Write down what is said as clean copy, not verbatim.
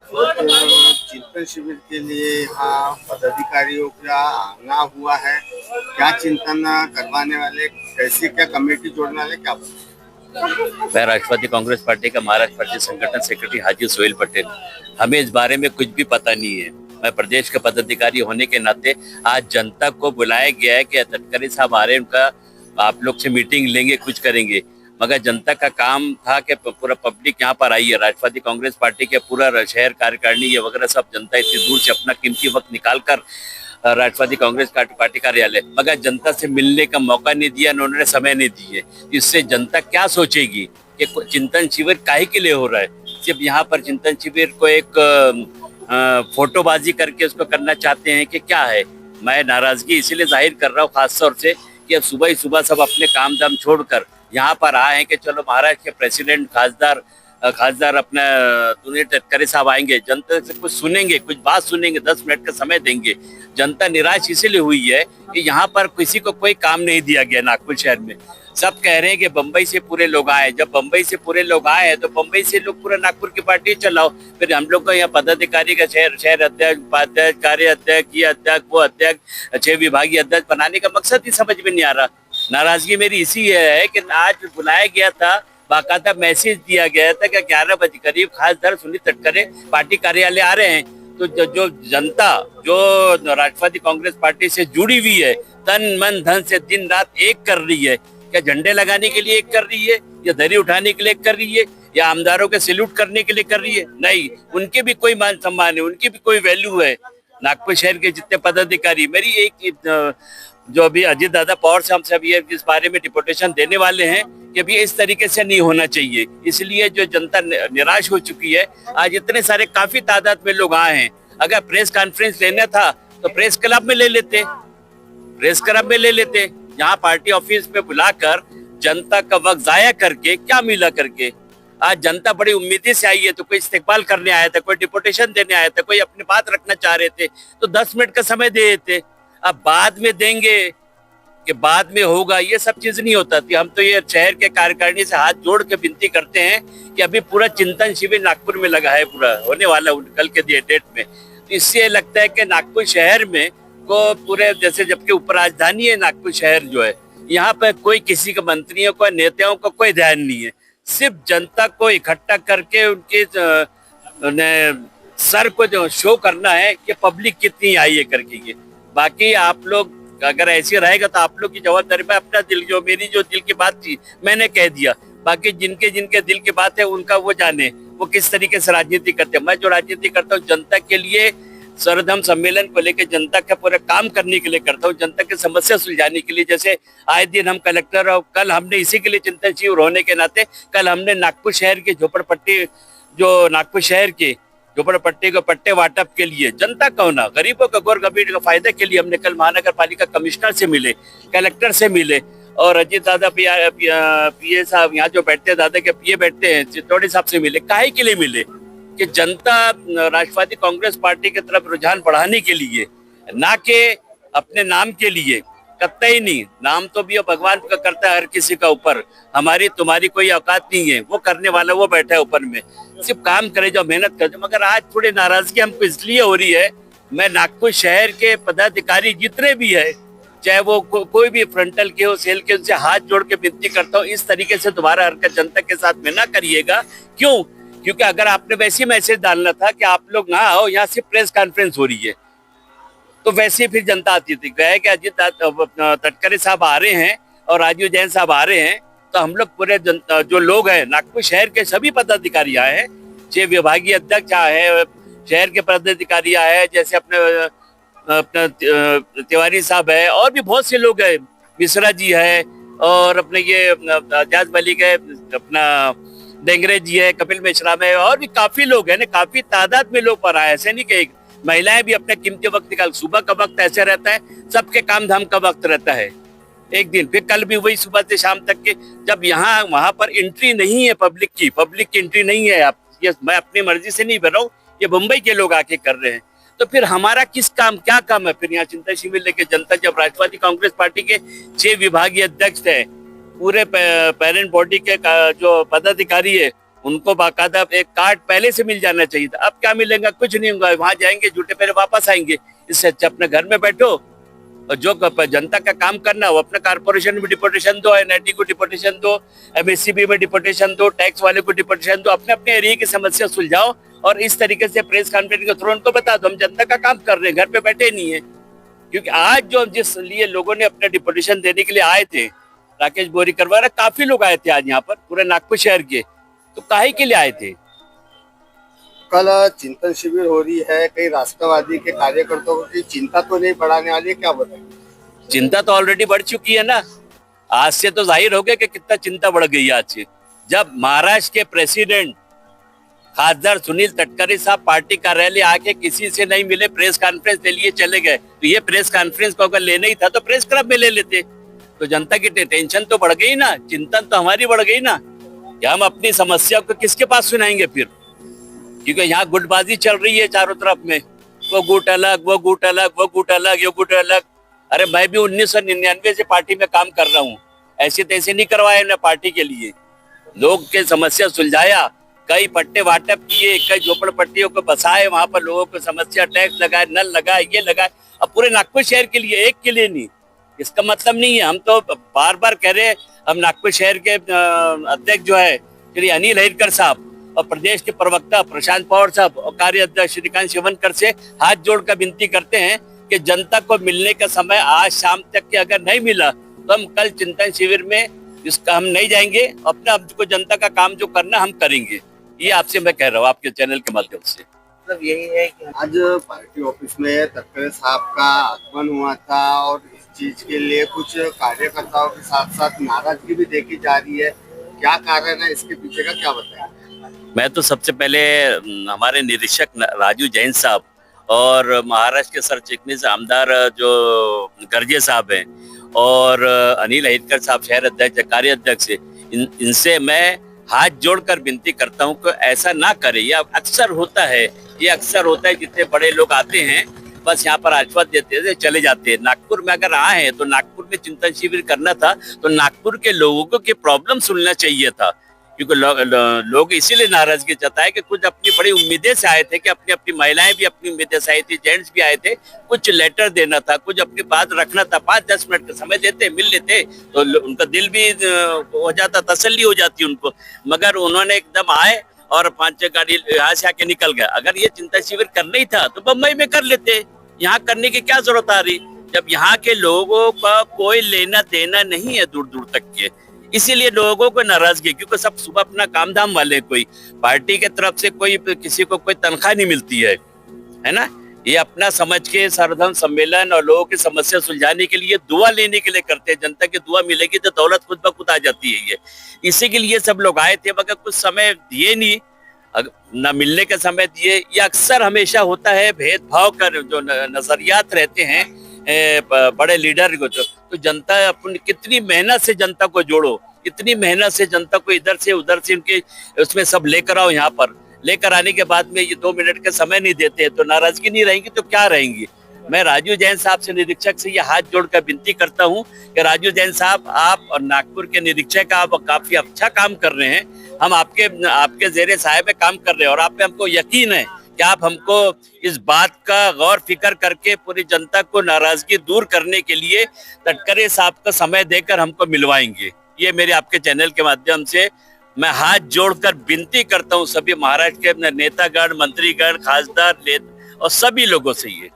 तो चिंतन शिविर के लिए यहाँ पदाधिकारियों का आना हुआ है। क्या चिंतन करवाने वाले, कैसे क्या कमेटी जोड़ने वाले, क्या मैं राष्ट्रवादी कांग्रेस पार्टी का महाराष्ट्र प्रदेश संगठन सेक्रेटरी हाजी सोहेल पटेल। हमें इस बारे में कुछ भी पता नहीं है। मैं प्रदेश के पदाधिकारी होने के नाते आज जनता को बुलाया गया है कि तटकरे साहब आ रहे हैं, उनका आप लोग से मीटिंग लेंगे, कुछ करेंगे। मगर जनता का काम था कि पूरा पब्लिक यहाँ पर आई है। राष्ट्रवादी कांग्रेस पार्टी के पूरा शहर कार्यकारिणी ये वगैरह सब जनता इतनी दूर से अपना कीमती वक्त निकाल कर राष्ट्रवादी कांग्रेस पार्टी कार्यालय, मगर जनता से मिलने का मौका नहीं दिया, उन्होंने समय नहीं दिए। इससे जनता क्या सोचेगी कि चिंतन शिविर काहे के लिए हो रहा है? सिर्फ यहाँ पर चिंतन शिविर को एक फोटोबाजी करके उसको करना चाहते हैं कि क्या है? मैं नाराजगी इसीलिए जाहिर कर रहा हूँ खास तौर से कि अब सुबह ही सुबह सब अपने काम धाम छोड़कर यहाँ पर आए हैं कि चलो महाराष्ट्र के प्रेसिडेंट खासदार अपना सुनील तटकरे साहब आएंगे, जनता से कुछ सुनेंगे, कुछ बात सुनेंगे, 10 मिनट का समय देंगे। जनता निराश इसीलिए हुई है कि यहाँ पर किसी को कोई काम नहीं दिया गया। नागपुर शहर में सब कह रहे हैं कि बंबई से पूरे लोग आए। जब बंबई से पूरे लोग आए हैं तो बंबई से लोग पूरा नागपुर की पार्टी चलाओ। फिर हम लोग को यहाँ पदाधिकारी का शहर अध्यक्ष, उपाध्यक्ष, कार्य अध्यक्ष, ये अध्यक्ष, वो अध्यक्ष, 6 विभागीय अध्यक्ष बनाने का मकसद ही समझ में नहीं आ रहा। नाराजगी मेरी इसी है कि आज बुलाया गया था, बाकायदा मैसेज दिया गया था कि 11 बजे करीब खासदार सुनील तटकरे पार्टी कार्यालय आ रहे हैं। तो जो जनता जो राष्ट्रवादी कांग्रेस पार्टी से जुड़ी हुई है, तन मन धन से दिन रात एक कर रही है। क्या झंडे लगाने के लिए एक कर रही है, या दरी उठाने के लिए एक कर रही है, या आमदारों के सैल्यूट करने के लिए कर रही है? नहीं, उनके भी कोई मान सम्मान है, उनकी भी कोई वैल्यू है। नागपुर शहर के जितने पदाधिकारी, मेरी एक जो अभी अजीत दादा पवार साहब से अभी इस बारे में डिपुटेशन देने वाले हैं कि अभी इस तरीके से नहीं होना चाहिए। इसलिए जो जनता निराश हो चुकी है, आज इतने सारे काफी तादाद में लोग आए हैं। अगर प्रेस कॉन्फ्रेंस लेना था तो प्रेस क्लब में ले लेते, यहाँ पार्टी ऑफिस में बुलाकर जनता का वक्त जाया करके क्या मिला करके। आज जनता बड़ी उम्मीदी से आई है, तो कोई इस्तेकबाल करने आया था, कोई डिपुटेशन देने आया था, कोई अपनी बात रखना चाह रहे थे, तो 10 मिनट का समय दे देते। अब बाद में देंगे कि बाद में होगा, ये सब चीज नहीं होता थी। हम तो ये शहर के कार्यकारिणी से हाथ जोड़ के विनती करते हैं कि अभी पूरा चिंतन शिविर नागपुर में लगा है, पूरा होने वाला कल के डेट में। तो इससे लगता है कि नागपुर शहर में को पूरे जैसे, जबकि उप राजधानी है नागपुर शहर जो है, यहाँ पे कोई किसी के मंत्रियों को, नेताओं को कोई ध्यान नहीं है। सिर्फ जनता को इकट्ठा करके उनके सर को जो शो करना है कि पब्लिक कितनी आई है करके। ये बाकी आप लोग अगर ऐसे रहेगा तो आप लोग की जवाबदारी में अपना दिल, जो मेरी जो दिल की बात थी मैंने कह दिया। बाकी जिनके जिनके दिल की बात है उनका वो जाने, वो किस तरीके से राजनीति करते हैं। मैं जो राजनीति करता हूँ जनता के लिए, सर्वधर्म सम्मेलन को लेकर जनता का पूरा काम करने के लिए करता हूँ, जनता की समस्या सुलझाने के लिए। जैसे आए दिन हम कलेक्टर, और कल हमने इसी के लिए चिंतन शिविर होने के नाते कल हमने नागपुर शहर के नागपुर शहर के झोपड़पट्टी को पट्टे वाटप के लिए, जनता को ना, गरीबों का, गौर गंभीर का फायदे के लिए हमने कल महानगर पालिका कमिश्नर से मिले, कलेक्टर से मिले, और अजीत दादा पीए साहब यहाँ जो बैठते हैं, दादा के पीए बैठते हैं, चित्तौड़ी साहब से मिले। काहे के लिए मिले? कि जनता राष्ट्रवादी कांग्रेस पार्टी की तरफ रुझान बढ़ाने के लिए, ना कि अपने नाम के लिए। कतई नहीं, नाम तो भी भगवान का करता है हर किसी का ऊपर, हमारी तुम्हारी कोई औकात नहीं है। वो करने वाला वो बैठा है ऊपर में, सिर्फ काम करे जो, मेहनत करे जो। मगर आज थोड़ी नाराजगी हमको इसलिए हो रही है, मैं नागपुर शहर के पदाधिकारी जितने भी है, चाहे वो कोई भी फ्रंटल के हो, सेल के, उनसे हाथ जोड़ के विनती करता हूँ, इस तरीके से दोबारा हरकत जनता के साथ में ना करिएगा। क्यों? क्योंकि अगर आपने वैसे मैसेज डालना था कि आप लोग ना आओ, यहाँ से प्रेस कॉन्फ्रेंस हो रही है, तो वैसे फिर जनता आती थी। कहे कि अजीत तटकरे साहब आ रहे हैं और राजीव जैन साहब आ रहे हैं, तो हम लोग पूरे जो लोग हैं नागपुर शहर के सभी पदाधिकारी आए हैं, 6 विभागीय अध्यक्ष आए हैं, शहर के पदाधिकारी आए हैं, जैसे अपना तिवारी साहब है, और भी बहुत से लोग हैं, मिश्रा जी है, और अपने ये आजाद मलिक है, अपना डेंगरे जी है, कपिल मिश्रा में, और भी काफी लोग हैं ना, काफी तादाद में लोग पर आए। ऐसे नहीं कि महिलाएं भी अपने कीमती वक्त निकाल, सुबह का वक्त ऐसे रहता है, सबके काम धाम का वक्त रहता है एक दिन, फिर कल भी वही सुबह से शाम तक के, जब यहाँ वहां पर एंट्री नहीं है पब्लिक की एंट्री नहीं है। आप ये मैं अपनी मर्जी से नहीं कर रहा हूँ, ये मुंबई के लोग आके कर रहे हैं, तो फिर हमारा क्या काम है फिर यहाँ चिंतन शिविर लेके? जनता जब राष्ट्रवादी कांग्रेस पार्टी के 6 विभागीय अध्यक्ष है, पूरे पेरेंट बॉडी के जो पदाधिकारी है, उनको बाकायदा एक कार्ड पहले से मिल जाना चाहिए था। अब क्या मिलेगा? कुछ नहीं होगा। वहां जाएंगे, झूठे पैरे वापस आएंगे। इससे अच्छा अपने घर में बैठो और जो जनता का काम करना वो अपने कारपोरेशन में डिपोटेशन दो, एनआईटी को डिपोटेशन दो, एमएससीबी में डिपोटेशन दो, टैक्स वाले को डिपोटेशन दो, अपने अपने एरिया की समस्या सुलझाओ और इस तरीके से प्रेस कॉन्फ्रेंस के थ्रू उनको बता दो हम जनता का काम कर रहे हैं, घर पे बैठे नहीं है। क्योंकि आज जो जिस लिए लोगों ने अपने डिपोटेशन देने के लिए आए थे, राकेश बोरीकर वगैरह काफी लोग आए थे आज यहाँ पर पूरे नागपुर शहर के, तो काहे के लिए आए थे? कल चिंतन शिविर हो रही है, कई राष्ट्रवादी के कार्यकर्ताओं की चिंता तो नहीं बढ़ाने वाली है, क्या बताएंगे? चिंता तो ऑलरेडी बढ़ चुकी है ना। आज से तो जाहिर हो गया कि कितना चिंता बढ़ गई है आज से। जब महाराष्ट्र के प्रेसिडेंट खासदार सुनील तटकरे साहब पार्टी कार्यालय आके किसी से नहीं मिले, प्रेस कॉन्फ्रेंस के लिए चले गए, तो ये प्रेस कॉन्फ्रेंस को अगर लेना ही था तो प्रेस क्लब में ले लेते। तो जनता की टेंशन तो बढ़ गई ना, चिंतन तो हमारी बढ़ गई ना कि हम अपनी समस्या को किसके पास सुनाएंगे फिर? क्योंकि यहाँ गुटबाजी चल रही है चारों तरफ में, वो गुट अलग, वो गुट अलग, वो गुट अलग, ये गुट अलग। अरे मैं भी 1999 से पार्टी में काम कर रहा हूँ, ऐसे तैसे नहीं करवाए ना पार्टी के लिए। लोग के समस्या सुलझाया, कई पट्टे वाटप किए, कई झोपड़पट्टियों को बसाए, वहां पर लोगों को समस्या टैक्स लगाए, नल लगाए, ये लगाए। अब पूरे नागपुर शहर के लिए, एक के लिए नहीं। इसका मतलब नहीं है, हम तो बार बार कह रहे हैं, हम नागपुर शहर के अध्यक्ष जो है श्री अनिल हेरकर साहब और प्रदेश के प्रवक्ता प्रशांत पवार साहब और कार्य अध्यक्ष श्रीकांत शिवनकर से हाथ जोड़कर विनती करते हैं कि जनता को मिलने का समय आज शाम तक के अगर नहीं मिला तो हम कल चिंतन शिविर में इसका हम नहीं जाएंगे, अपना आपको जनता का काम जो करना हम करेंगे। ये आपसे मैं कह रहा हूँ आपके चैनल के माध्यम से। मतलब यही है कि आज पार्टी ऑफिस में तटकरे साहब का आगमन हुआ था और इस चीज के लिए कुछ कार्यकर्ताओं के साथ साथ नाराजगी भी देखी जा रही है, क्या कारण है इसके पीछे का, क्या बताएं? मैं तो सबसे पहले हमारे निरीक्षक राजू जैन साहब और महाराष्ट्र के सर चिटनीस आमदार जो गर्जे साहब हैं और अनिल हेरकर साहब शहर अध्यक्ष कार्य अध्यक्ष, इनसे मैं हाथ जोड़कर विनती करता हूं कि ऐसा ना करे। ये अक्सर होता है, ये अक्सर होता है। जितने बड़े लोग आते हैं बस यहाँ पर आश्वासन देते थे चले जाते हैं। नागपुर में अगर आए हैं तो नागपुर में चिंतन शिविर करना था तो नागपुर के लोगों को की प्रॉब्लम सुनना चाहिए था। क्योंकि लोग इसीलिए नाराजगी जताए कि कुछ अपनी बड़ी उम्मीदें से आए थे कि अपनी अपनी महिलाएं भी अपनी उम्मीदें से आई थी, जेंट्स भी आए थे, कुछ लेटर देना था, कुछ अपनी बात रखना था। 5-10 मिनट का समय देते, मिल लेते तो उनका दिल भी हो जाता, तसल्ली हो जाती उनको। मगर उन्होंने एकदम आए और 5-6 गाड़ी यहाँ से आके निकल गए। अगर ये चिंता शिविर करना ही था तो बम्बई में कर लेते, यहाँ करने की क्या जरूरत आ रही? जब यहाँ के लोगों का कोई लेना देना नहीं है दूर दूर तक के, इसीलिए लोगों को नाराजगी, क्योंकि सब सुबह अपना काम धाम वाले, कोई पार्टी के तरफ से कोई किसी को कोई तनख्वाह नहीं मिलती है ना। ये अपना समझ के सर्वधर्म सम्मेलन और लोगों की समस्या सुलझाने के लिए दुआ लेने के लिए करते हैं। जनता की दुआ मिलेगी तो दौलत खुद ब खुद आ जाती है। ये इसी के लिए सब लोग आए थे, मगर कुछ समय दिए नहीं, न मिलने का समय दिए। ये अक्सर हमेशा होता है, भेदभाव कर जो नजरियात रहते हैं बड़े लीडर को। तो जनता अपनी कितनी मेहनत से जनता को जोड़ो, कितनी मेहनत से जनता को इधर से उधर से उनके उसमें सब लेकर आओ। यहाँ पर लेकर आने के बाद में ये 2 मिनट का समय नहीं देते तो नाराजगी नहीं रहेंगी तो क्या रहेंगी? मैं राजू जैन साहब से निरीक्षक से ये हाथ जोड़कर विनती करता हूँ कि राजू जैन साहब, आप और नागपुर के निरीक्षक आप काफी अच्छा काम कर रहे हैं। हम आपके जेरे साहब में काम कर रहे हैं और आप पे हमको यकीन है कि आप हमको इस बात का गौर फिक्र करके पूरी जनता को नाराजगी दूर करने के लिए तटकरे साहब का समय देकर हमको मिलवाएंगे। ये मेरे आपके चैनल के माध्यम से मैं हाथ जोड़कर विनती करता हूँ सभी महाराष्ट्र के नेतागण, मंत्रीगण, खासदार और सभी लोगों से ये।